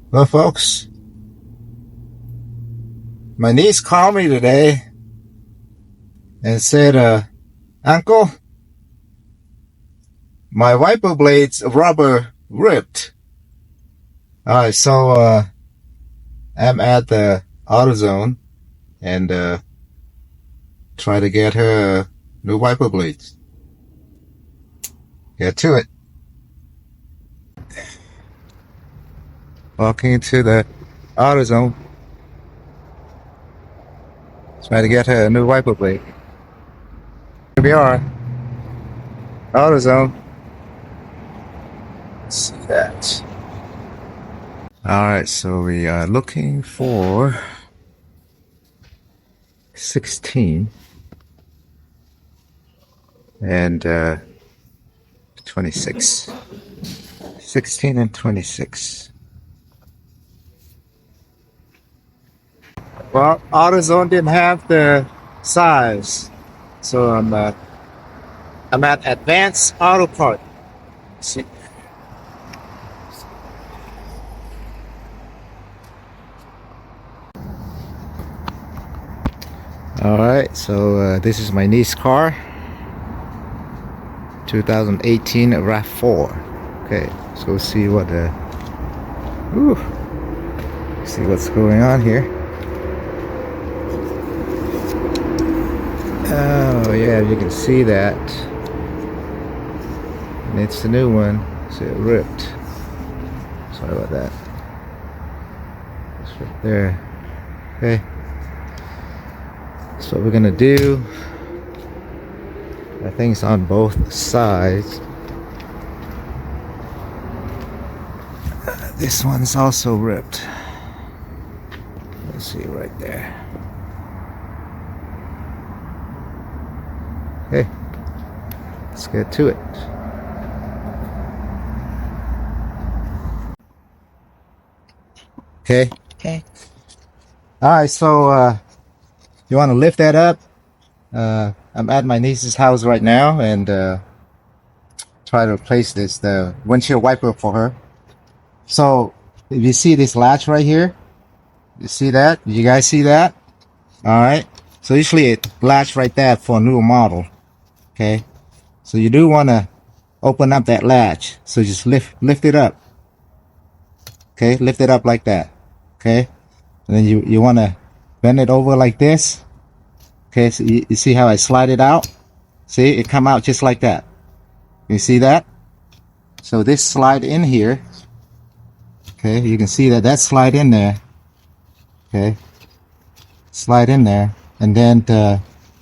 Well, folks, my niece called me today and said, Uncle, my wiper blade's rubber ripped. Alright, so I'm at the AutoZone and try to get her new wiper blades. Get to it. Walking into the AutoZone. Try to get her a new wiper blade. Here we are. AutoZone. Let's see that. Alright, so we are looking for 16 and 26. 16 and 26. Well, AutoZone didn't have the size, so I'm at Advanced Auto Part. See. All right, so this is my niece's car, 2018 Rav4. Okay, so we'll see what see what's going on here. Oh yeah, you can see that. And it's the new one, so it ripped. Sorry about that. It's right there. Okay. So what we're gonna do, I think it's on both sides. This one's also ripped. Let's see right there. Okay, let's get to it. Okay. Okay. All right, so you want to lift that up? I'm at my niece's house right now and try to replace the windshield wiper for her. So if you see this latch right here, you see that? You guys see that? All right. So usually it latch right there for a newer model. Okay. So you do want to open up that latch. So just lift it up. Okay. Lift it up like that. Okay. And then you want to bend it over like this. Okay. So you see how I slide it out? See, it come out just like that. You see that? So this slide in here. Okay. You can see that slide in there. Okay. Slide in there. And then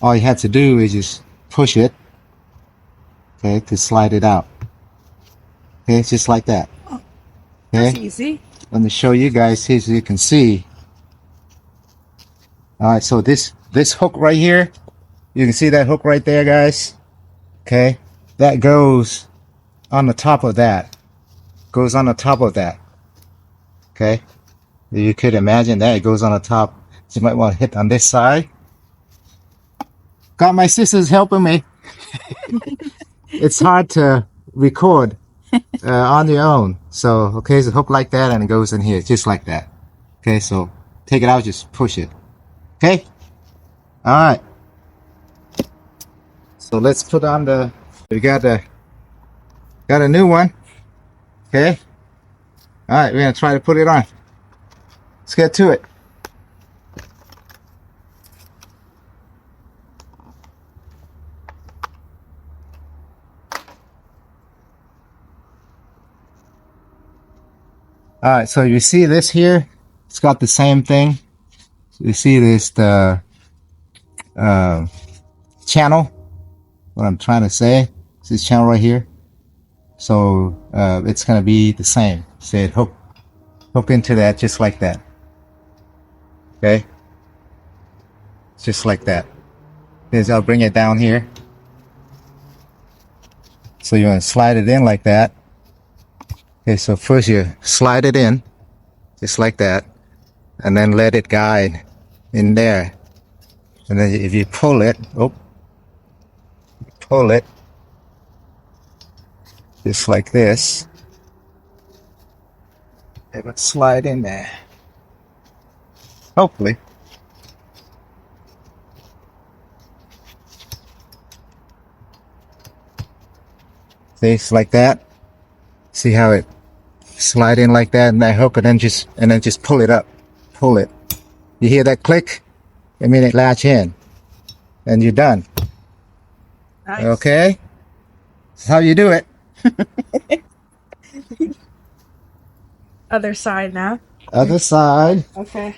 all you have to do is just push it. Okay. To slide it out. Okay. It's just like that. Oh, okay. that's easy. Let me show you guys here so you can see. Alright, so this hook right here, you can see that hook right there, guys. Okay, that goes on the top of that. Goes on the top of that. Okay, you could imagine that it goes on the top. So you might want to hit on this side. Got my sisters helping me. It's hard to record on your own. So okay, so hook like that and it goes in here just like that. Okay, so take it out, just push it. Okay. All right. So let's put on we got a new one. Okay. All right. We're going to try to put it on. Let's get to it. All right. So you see this here? It's got the same thing. You see this, the channel, what I'm trying to say, it's this channel right here. So it's going to be the same. So it hook into that just like that. Okay, just like that. Here's, I'll bring it down here. So you want to slide it in like that. Okay, so first you slide it in just like that and then let it guide in there. And then if you pull it, pull it just like this. let's slide in there. Hopefully. See, it's like that. See how it slide in like that, and that hook, and then just pull it up. Pull it. You hear that click? I mean, it latch in, and you're done. Nice. Okay. That's how you do it. Other side now. Other side. Okay.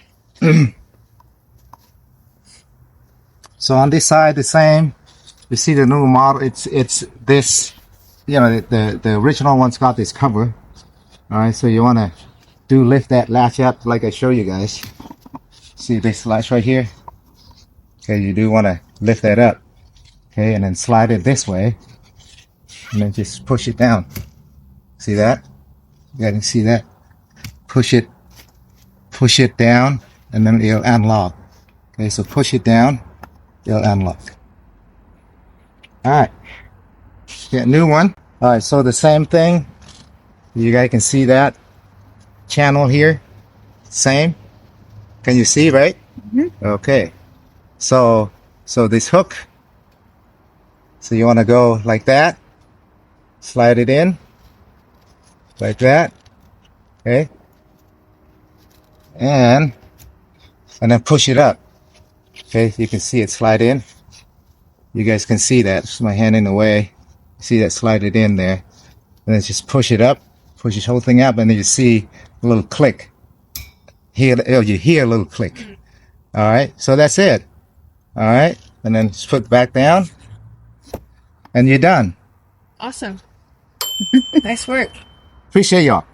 So on this side, the same. You see the new model. It's this. You know, the original one's got this cover. All right. So you want to lift that latch up, like I show you guys. See this latch right here. Okay. You do want to lift that up. Okay, and then slide it this way, and then just push it down. See that? You guys can see that? Push it down, and then it'll unlock. Okay, so push it down, it'll unlock. All right, get a new one. All right, so the same thing. You guys can see that channel here. Same. Can you see, right? Mm-hmm. Okay. So this hook. So you want to go like that. Slide it in. Like that. Okay. And then push it up. Okay, you can see it slide in. You guys can see that. Just my hand in the way. See that slide it in there. And then just push it up. Push this whole thing up, and then you see a little click. Here, oh, you hear a little click. All right, so that's it. All right, and then just put it back down, and you're done. Awesome. Nice work. Appreciate y'all.